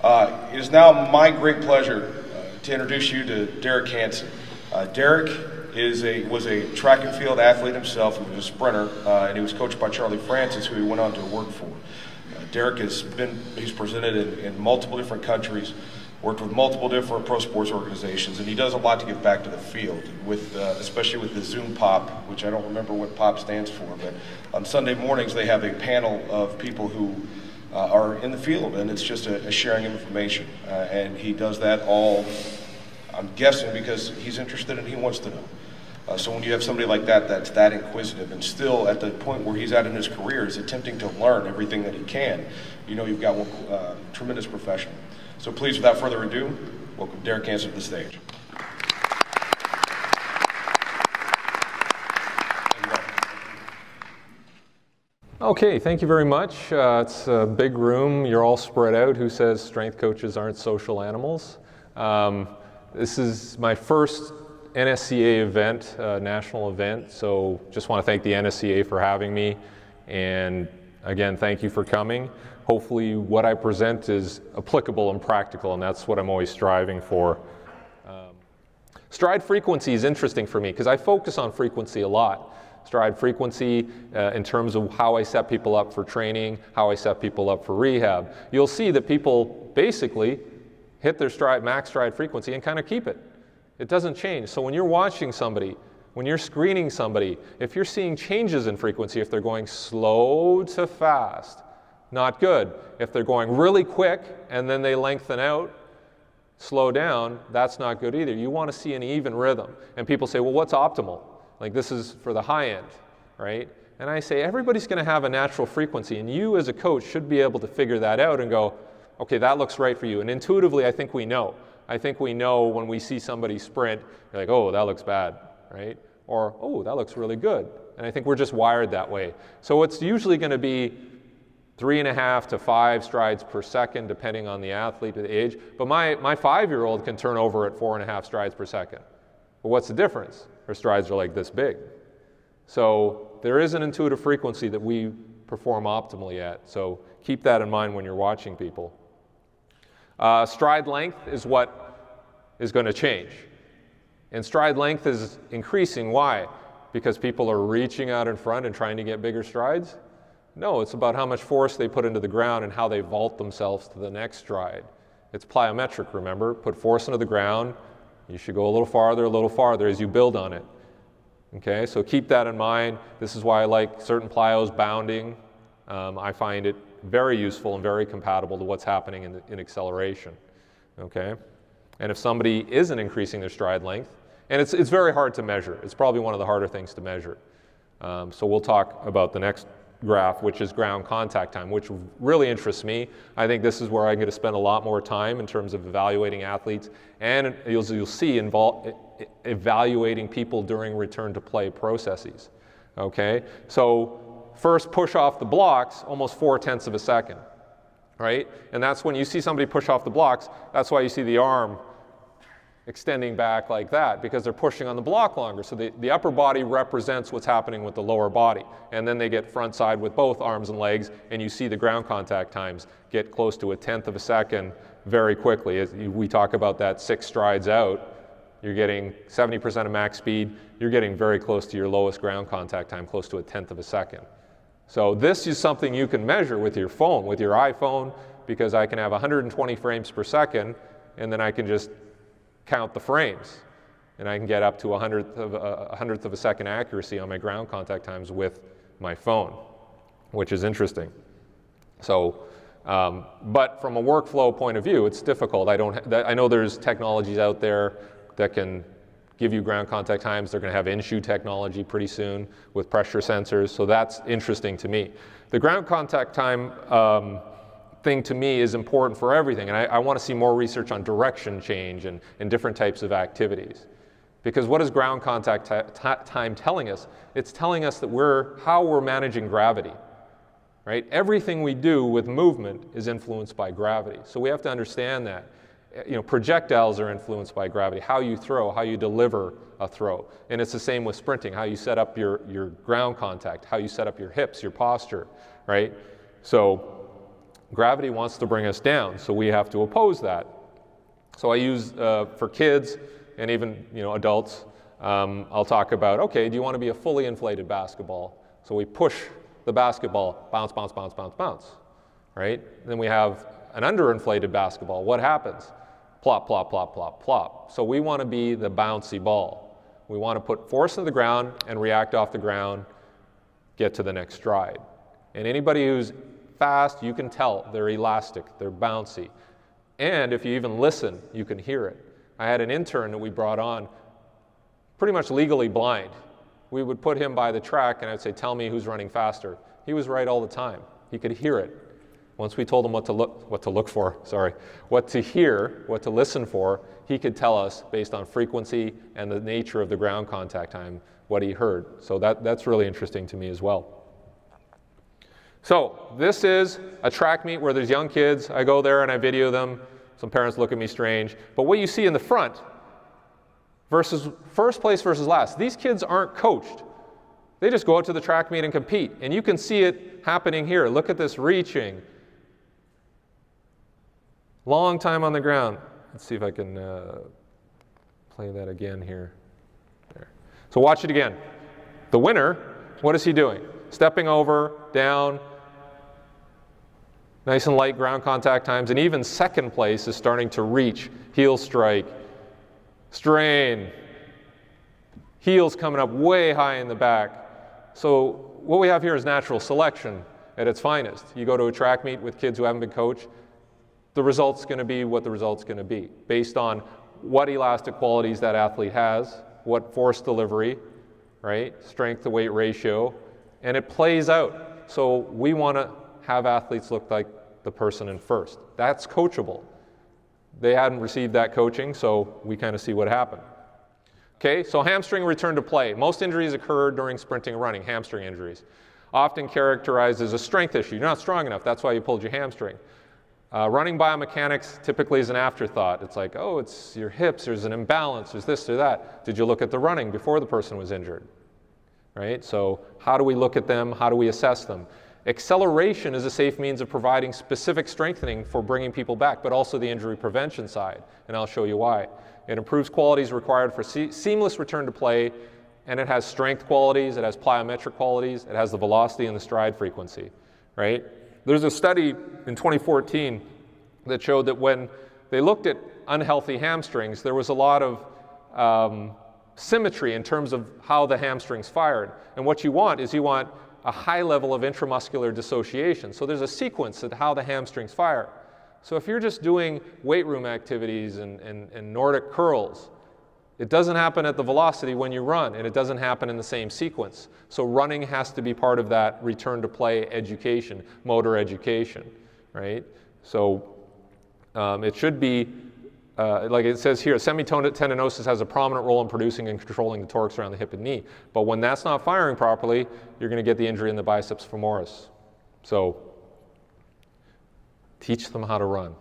It is now my great pleasure to introduce you to Derek Hansen. Derek was a track and field athlete himself. He was a sprinter, and he was coached by Charlie Francis, who he went on to work for. Derek he's presented in multiple different countries, worked with multiple different pro sports organizations, and he does a lot to give back to the field, especially with the Zoom Pop, which I don't remember what POP stands for, but on Sunday mornings they have a panel of people who are in the field, and it's just a sharing of information. And he does that all, I'm guessing, because he's interested and he wants to know. So when you have somebody like that that's that inquisitive and still at the point where he's at in his career is attempting to learn everything that he can, you know you've got one tremendous professional. So please, without further ado, welcome Derek Hansen to the stage. Okay, thank you very much. It's a big room. You're all spread out. Who says strength coaches aren't social animals? This is my first NSCA event, national event, so just want to thank the NSCA for having me. And again, thank you for coming. Hopefully what I present is applicable and practical, and that's what I'm always striving for. Stride frequency is interesting for me because I focus on frequency a lot. Stride frequency in terms of how I set people up for training, how I set people up for rehab. You'll see that people basically hit their max stride frequency and kind of keep it. It doesn't change. So when you're watching somebody, when you're screening somebody, if you're seeing changes in frequency, if they're going slow to fast, not good. If they're going really quick and then they lengthen out, slow down, that's not good either. You want to see an even rhythm. And people say, well, what's optimal? Like this is for the high end, right? And I say everybody's going to have a natural frequency, and you as a coach should be able to figure that out and go, okay, that looks right for you. And intuitively, I think we know. I think we know when we see somebody sprint, you're like, oh, that looks bad, right? Or, oh, that looks really good. And I think we're just wired that way. So it's usually going to be 3.5 to 5 strides per second, depending on the athlete or the age. But my 5-year-old can turn over at 4.5 strides per second. But what's the difference? Her strides are like this big. So there is an intuitive frequency that we perform optimally at. So keep that in mind when you're watching people. Stride length is what is going to change. And stride length is increasing. Why? Because people are reaching out in front and trying to get bigger strides? No, it's about how much force they put into the ground and how they vault themselves to the next stride. It's plyometric, remember? Put force into the ground. You should go a little farther as you build on it. Okay, so keep that in mind. This is why I like certain plyos bounding. I find it very useful and very compatible to what's happening in acceleration. Okay, and if somebody isn't increasing their stride length, and it's very hard to measure. It's probably one of the harder things to measure. So we'll talk about the next graph, which is ground contact time, which really interests me. I think this is where I'm going to spend a lot more time in terms of evaluating athletes, and you'll see evaluating people during return to play processes. Okay, so first push off the blocks, almost 0.4 of a second, right? And that's when you see somebody push off the blocks, that's why you see the arm extending back like that, because they're pushing on the block longer. So the upper body represents what's happening with the lower body. And then they get front side with both arms and legs, and you see the ground contact times get close to 0.1 of a second very quickly. As we talk about that 6 strides out, you're getting 70% of max speed, you're getting very close to your lowest ground contact time, close to 0.1 of a second. So this is something you can measure with your phone, with your iPhone, because I can have 120 frames per second, and then I can just count the frames, and I can get up to a hundredth of a second accuracy on my ground contact times with my phone, which is interesting. So, but from a workflow point of view, it's difficult. I know there's technologies out there that can give you ground contact times. They're going to have in-shoe technology pretty soon with pressure sensors, so that's interesting to me. The ground contact time thing to me is important for everything, and I want to see more research on direction change and different types of activities. Because what is ground contact time telling us? It's telling us that how we're managing gravity, right? Everything we do with movement is influenced by gravity. So we have to understand that. You know, projectiles are influenced by gravity, how you throw, how you deliver a throw. And it's the same with sprinting, how you set up your ground contact, how you set up your hips, your posture, right? So gravity wants to bring us down, so we have to oppose that. So I use, for kids and even adults, I'll talk about, okay, do you want to be a fully inflated basketball? So we push the basketball, bounce, bounce, bounce, bounce, bounce, right? Then we have an underinflated basketball. What happens? Plop, plop, plop, plop, plop. So we want to be the bouncy ball. We want to put force into the ground and react off the ground, get to the next stride. And anybody who's fast, you can tell they're elastic, they're bouncy. And if you even listen, you can hear it. I had an intern that we brought on, pretty much legally blind. We would put him by the track and I'd say, tell me who's running faster. He was right all the time. He could hear it. Once we told him what to hear, what to listen for, he could tell us based on frequency and the nature of the ground contact time, what he heard. So that's really interesting to me as well. So this is a track meet where there's young kids. I go there and I video them. Some parents look at me strange. But what you see in the front versus first place versus last, these kids aren't coached. They just go out to the track meet and compete. And you can see it happening here. Look at this reaching. Long time on the ground. Let's see if I can play that again here. There. So watch it again. The winner, what is he doing? Stepping over, down, nice and light ground contact times, and even second place is starting to reach, heel strike, strain, heels coming up way high in the back. So what we have here is natural selection at its finest. You go to a track meet with kids who haven't been coached, the result's going to be what the result's going to be, based on what elastic qualities that athlete has, what force delivery, right, strength to weight ratio, and it plays out. So we want to have athletes look like the person in first. That's coachable. They hadn't received that coaching, so we kind of see what happened. Okay, so hamstring return to play. Most injuries occur during sprinting and running, hamstring injuries. Often characterized as a strength issue. You're not strong enough, that's why you pulled your hamstring. Running biomechanics typically is an afterthought. It's like, oh, it's your hips, there's an imbalance, there's this or that. Did you look at the running before the person was injured? Right, so how do we look at them? How do we assess them? Acceleration is a safe means of providing specific strengthening for bringing people back, but also the injury prevention side, and I'll show you why. It improves qualities required for seamless return to play, and it has strength qualities, it has plyometric qualities, it has the velocity and the stride frequency, right? There's a study in 2014 that showed that when they looked at unhealthy hamstrings, there was a lot of symmetry in terms of how the hamstrings fired. And what you want is you want a high level of intramuscular dissociation. So there's a sequence of how the hamstrings fire. So if you're just doing weight room activities and Nordic curls, it doesn't happen at the velocity when you run, and it doesn't happen in the same sequence. So running has to be part of that return to play education, motor education, right? So it should be, like it says here, semitendinosus has a prominent role in producing and controlling the torques around the hip and knee. But when that's not firing properly, you're going to get the injury in the biceps femoris. So teach them how to run.